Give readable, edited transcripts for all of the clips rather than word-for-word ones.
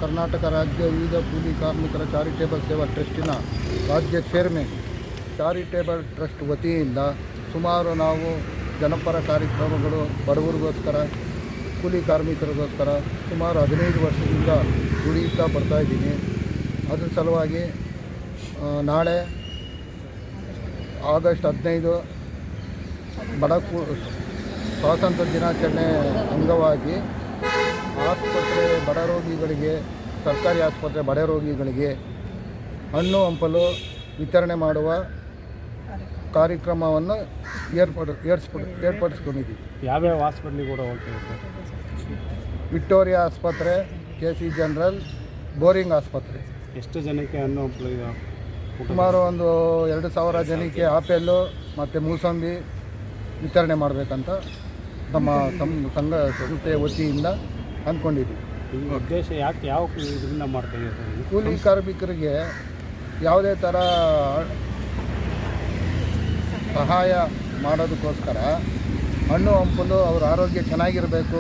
ಕರ್ನಾಟಕ ರಾಜ್ಯ ವಿವಿಧ ಕೂಲಿ ಕಾರ್ಮಿಕರ ಚಾರಿಟೇಬಲ್ ಸೇವಾ ಟ್ರಸ್ಟಿನ ರಾಜ್ಯ ಚೇರ್ಮನ್. ಚಾರಿಟೇಬಲ್ ಟ್ರಸ್ಟ್ ವತಿಯಿಂದ ಸುಮಾರು ನಾವು ಜನಪರ ಕಾರ್ಯಕ್ರಮಗಳು ಬಡವರಿಗೋಸ್ಕರ, ಕೂಲಿ ಕಾರ್ಮಿಕರಿಗೋಸ್ಕರ ಸುಮಾರು 15 ವರ್ಷದಿಂದ ದುಡಿಯುತ್ತಾ ಬರ್ತಾಯಿದ್ದೀನಿ. ಅದರ ಸಲುವಾಗಿ ನಾಳೆ ಆಗಸ್ಟ್ 15 ಸ್ವಾತಂತ್ರ್ಯ ದಿನಾಚರಣೆ ಅಂಗವಾಗಿ ಆಸ್ಪತ್ರೆ ಬಡ ರೋಗಿಗಳಿಗೆ, ಸರ್ಕಾರಿ ಆಸ್ಪತ್ರೆ ಬಡ ರೋಗಿಗಳಿಗೆ ಹಣ್ಣು ಹಂಪಲು ವಿತರಣೆ ಮಾಡುವ ಕಾರ್ಯಕ್ರಮವನ್ನು ಏರ್ಪಡಿಸ್ಕೊಂಡಿದ್ದೀವಿ. ಯಾವ್ಯಾವ ಹಾಸ್ಪಿಟ್ಲಿಗೆ ಕೂಡ ಹೋಗ್ತೀವಿ? ವಿಕ್ಟೋರಿಯಾ ಆಸ್ಪತ್ರೆ, KC ಜನರಲ್, ಬೋರಿಂಗ್ ಆಸ್ಪತ್ರೆ. ಎಷ್ಟು ಜನಕ್ಕೆ ಹಣ್ಣು ಹಂಪಲು? ಸುಮಾರು ಒಂದು 2000 ಜನಕ್ಕೆ ಆಪೆಲ್ಲು ಮತ್ತು ಮೂಸಂಬಿ ವಿತರಣೆ ಮಾಡಬೇಕಂತ ನಮ್ಮ ಸಂಸ್ಥೆಯ ವತಿಯಿಂದ ಅಂದ್ಕೊಂಡಿದ್ದೀವಿ. ಉದ್ದೇಶ ಯಾವ ಇದರಿಂದ ಮಾಡ್ತಾಯಿದ್ದೀವಿ? ಕೂಲಿ ಕಾರ್ಮಿಕರಿಗೆ ಯಾವುದೇ ಥರ ಸಹಾಯ ಮಾಡೋದಕ್ಕೋಸ್ಕರ ಹಣ್ಣು ಹಂಪಲು ಅವ್ರ ಆರೋಗ್ಯ ಚೆನ್ನಾಗಿರಬೇಕು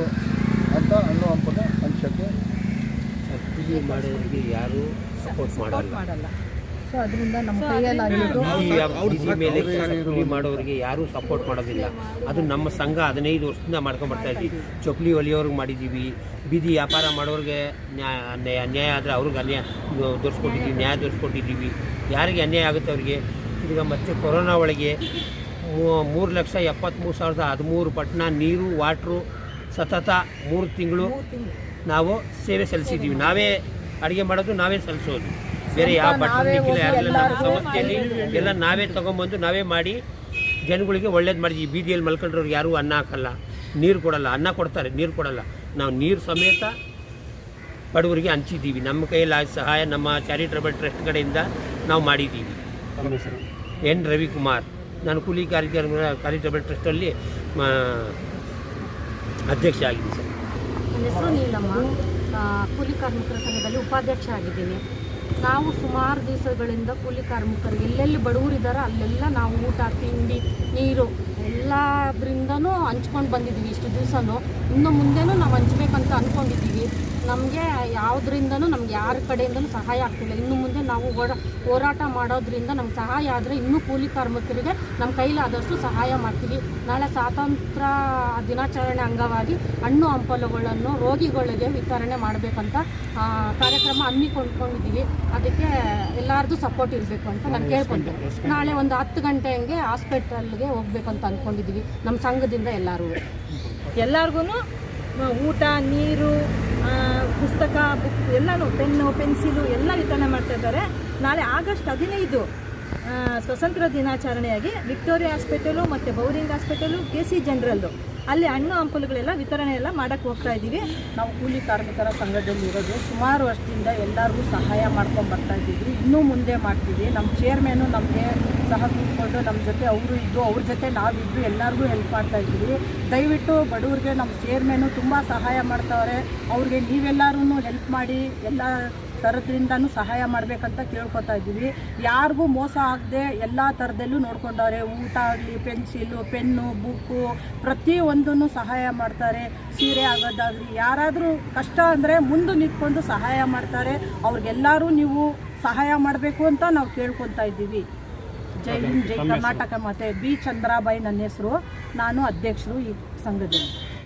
ಅಂತ ಹಣ್ಣು ಹಂಪಲು ಹಂಚೋಕ್ಕೆ. ಕೂಲಿ ಮಾಡೋರಿಗೆ ಯಾರು ಸಪೋರ್ಟ್ ಮಾಡಲ್ಲ. ಸೊ ಅದರಿಂದ ನಮ್ಮ ಕೈಯಲ್ಲಿ ಕೂಲಿ ಮಾಡೋರಿಗೆ ಯಾರೂ ಸಪೋರ್ಟ್ ಮಾಡೋದಿಲ್ಲ. ಅದು ನಮ್ಮ ಸಂಘ 15 ವರ್ಷದಿಂದ ಮಾಡ್ಕೊಂಡ್ಬರ್ತಾ ಇದ್ದೀವಿ. ಚೊಕ್ಲಿ ಹೊಲಿಯೋರ್ಗೆ ಮಾಡಿದ್ದೀವಿ, ಬೀದಿ ವ್ಯಾಪಾರ ಮಾಡೋರಿಗೆ ಅನ್ಯಾಯ ಆದರೆ ಅವ್ರಿಗೆ ನ್ಯಾಯ ತೋರಿಸ್ಕೊಟ್ಟಿದ್ದೀವಿ. ಯಾರಿಗೆ ಅನ್ಯಾಯ ಆಗುತ್ತೆ ಅವರಿಗೆ. ಈಗ ಮತ್ತೆ ಕೊರೋನಾ ಒಳಗೆ 3,73,013 ಪಟ್ಟಣ ನೀರು, ವಾಟ್ರು ಸತತ 3 ತಿಂಗಳು ನಾವು ಸೇವೆ ಸಲ್ಲಿಸಿದ್ದೀವಿ. ನಾವೇ ಅಡುಗೆ ಮಾಡೋದು, ನಾವೇ ಸಲ್ಲಿಸೋದು. ಬೇರೆ ಯಾವ ಬಟ್ಟೆ ಯಾರೆಲ್ಲ ನಮ್ಮ ಸಂಸ್ಥೆಯಲ್ಲಿ ಎಲ್ಲ ನಾವೇ ತೊಗೊಂಬಂದು ನಾವೇ ಮಾಡಿ ಜನಗಳಿಗೆ ಒಳ್ಳೇದು ಮಾಡಿದ್ದೀವಿ. ಬೀದಿಯಲ್ಲಿ ಮಲ್ಕೊಂಡ್ರವ್ರಿಗೆ ಯಾರೂ ಅನ್ನ ಹಾಕಲ್ಲ, ನೀರು ಕೊಡಲ್ಲ. ಅನ್ನ ಕೊಡ್ತಾರೆ, ನೀರು ಕೊಡಲ್ಲ. ನಾವು ನೀರು ಸಮೇತ ಬಡವರಿಗೆ ಹಂಚಿದ್ದೀವಿ. ನಮ್ಮ ಕೈಯಲ್ಲಿ ಸಹಾಯ ನಮ್ಮ ಚಾರಿಟೇಬಲ್ ಟ್ರಸ್ಟ್ ಕಡೆಯಿಂದ ನಾವು ಮಾಡಿದ್ದೀವಿ. ನಮ್ಮ ಹೆಸರು N. ರವಿಕುಮಾರ್. ನಾನು ಕೂಲಿ ಚಾರಿಟೇಬಲ್ ಟ್ರಸ್ಟಲ್ಲಿ ಅಧ್ಯಕ್ಷ ಆಗಿದ್ದೀನಿ ಸರ್. ನನ್ನ ಹೆಸರು ನೀಲಮ್ಮ. ಕೂಲಿ ಕಾರ್ಮಿಕರ ಸಂಘದಲ್ಲಿ ಉಪಾಧ್ಯಕ್ಷ ಆಗಿದ್ದೀನಿ. ನಾವು ಸುಮಾರು ದಿವಸಗಳಿಂದ ಕೂಲಿ ಕಾರ್ಮಿಕರಿಗೆ ಎಲ್ಲೆಲ್ಲಿ ಬಡವರಿದ್ದಾರೋ ಅಲ್ಲೆಲ್ಲ ನಾವು ಊಟ, ತಿಂಡಿ, ನೀರು ಎಲ್ಲದ್ರಿಂದನೂ ಹಂಚ್ಕೊಂಡು ಬಂದಿದ್ದೀವಿ. ಇಷ್ಟು ದಿವಸನೂ ಇನ್ನು ಮುಂದೆನೂ ನಾವು ಹಂಚ್ಬೇಕಂತ ಅಂದ್ಕೊಂಡಿದ್ದೀವಿ. ನಮಗೆ ಯಾವುದರಿಂದನೂ ನಮ್ಗೆ ಯಾರ ಕಡೆಯಿಂದನೂ ಸಹಾಯ ಆಗ್ತಿಲ್ಲ. ಇನ್ನು ಮುಂದೆ ನಾವು ಹೋರಾಟ ಮಾಡೋದ್ರಿಂದ ನಮ್ಗೆ ಸಹಾಯ ಆದರೆ ಇನ್ನೂ ಕೂಲಿ ಕಾರ್ಮಿಕರಿಗೆ ನಮ್ಮ ಕೈಲಾದಷ್ಟು ಸಹಾಯ ಮಾಡ್ತೀವಿ. ನಾಳೆ ಸ್ವಾತಂತ್ರ್ಯ ದಿನಾಚರಣೆ ಅಂಗವಾಗಿ ಹಣ್ಣು ಹಂಪಲುಗಳನ್ನು ರೋಗಿಗಳಿಗೆ ವಿತರಣೆ ಮಾಡಬೇಕಂತ ಕಾರ್ಯಕ್ರಮ ಹಮ್ಮಿಕೊಂಡಿದ್ದೀವಿ. ಅದಕ್ಕೆ ಎಲ್ಲರದ್ದು ಸಪೋರ್ಟ್ ಇರಬೇಕು ಅಂತ ನಾನು ಕೇಳ್ಕೊಂತೀನಿ. ನಾಳೆ ಒಂದು 10 ಗಂಟೆ ಹಂಗೆ ಹಾಸ್ಪಿಟಲ್ಗೆ ಹೋಗ್ಬೇಕಂತ ಅಂದ್ಕೊಂಡಿದ್ದೀವಿ ನಮ್ಮ ಸಂಘದಿಂದ. ಎಲ್ಲರಿಗೂ ಊಟ, ನೀರು, ಪುಸ್ತಕ, ಬುಕ್ ಎಲ್ಲನೂ, ಪೆನ್ನು, ಪೆನ್ಸಿಲು ಎಲ್ಲ ವಿತರಣೆ ಮಾಡ್ತಾ ಇದ್ದಾರೆ. ನಾಳೆ ಆಗಸ್ಟ್ 15 ಸ್ವಾತಂತ್ರ್ಯ ದಿನಾಚರಣೆಯಾಗಿ ವಿಕ್ಟೋರಿಯಾ ಹಾಸ್ಪಿಟಲು ಮತ್ತು ಬೌರಿಂಗ್ ಹಾಸ್ಪಿಟಲು, KC ಜನರಲ್ಲು ಅಲ್ಲಿ ಹಣ್ಣು ಹಂಪಲುಗಳೆಲ್ಲ ವಿತರಣೆ ಎಲ್ಲ ಮಾಡೋಕ್ಕೆ ಹೋಗ್ತಾ ಇದ್ದೀವಿ. ನಾವು ಕೂಲಿ ಕಾರ್ಮಿಕರ ಸಂಘದಲ್ಲಿ ಇರೋದು ಸುಮಾರು ವರ್ಷದಿಂದ ಎಲ್ಲರಿಗೂ ಸಹಾಯ ಮಾಡ್ಕೊಂಡು ಬರ್ತಾ ಇದ್ದೀವಿ. ಇನ್ನೂ ಮುಂದೆ ಮಾಡ್ತೀವಿ. ನಮ್ಮ ಚೇರ್ಮನ್ನು ನಮಗೆ ಸಹ ಕೂತ್ಕೊಂಡು ನಮ್ಮ ಜೊತೆ ಅವರು ಇದ್ದು, ಅವ್ರ ಜೊತೆ ನಾವಿದ್ದು ಎಲ್ಲರಿಗೂ ಹೆಲ್ಪ್ ಮಾಡ್ತಾ ಇದ್ದೀವಿ. ದಯವಿಟ್ಟು ಬಡವ್ರಿಗೆ ನಮ್ಮ ಚೇರ್ಮನ್ನು ತುಂಬ ಸಹಾಯ ಮಾಡ್ತಾವ್ರೆ. ಅವ್ರಿಗೆ ನೀವೆಲ್ಲರೂ ಹೆಲ್ಪ್ ಮಾಡಿ ಎಲ್ಲ ಥರದ್ರಿಂದನೂ ಸಹಾಯ ಮಾಡಬೇಕಂತ ಕೇಳ್ಕೊತಾ ಇದ್ದೀವಿ. ಯಾರಿಗೂ ಮೋಸ ಆಗದೆ ಎಲ್ಲ ಥರದಲ್ಲೂ ನೋಡ್ಕೊಂಡವ್ರೆ. ಊಟ ಆಗಲಿ, ಪೆನ್ಸಿಲು, ಪೆನ್ನು, ಬುಕ್ಕು ಪ್ರತಿಯೊಂದನ್ನು ಸಹಾಯ ಮಾಡ್ತಾರೆ. ಸೀರೆ ಆಗೋದಾಗಲಿ, ಯಾರಾದರೂ ಕಷ್ಟ ಅಂದರೆ ಮುಂದೆ ನಿಂತ್ಕೊಂಡು ಸಹಾಯ ಮಾಡ್ತಾರೆ. ಅವ್ರಿಗೆಲ್ಲರೂ ನೀವು ಸಹಾಯ ಮಾಡಬೇಕು ಅಂತ ನಾವು ಕೇಳ್ಕೊತಾ ಇದ್ದೀವಿ. ಜೈ ಹಿಂದ್, ಜೈ ಕರ್ನಾಟಕ ಮಾತೆ. B. ಚಂದ್ರಾಬಾಯಿ ನನ್ನ ಹೆಸರು. ನಾನು ಅಧ್ಯಕ್ಷರು ಈ ಸಂಘದಲ್ಲಿ.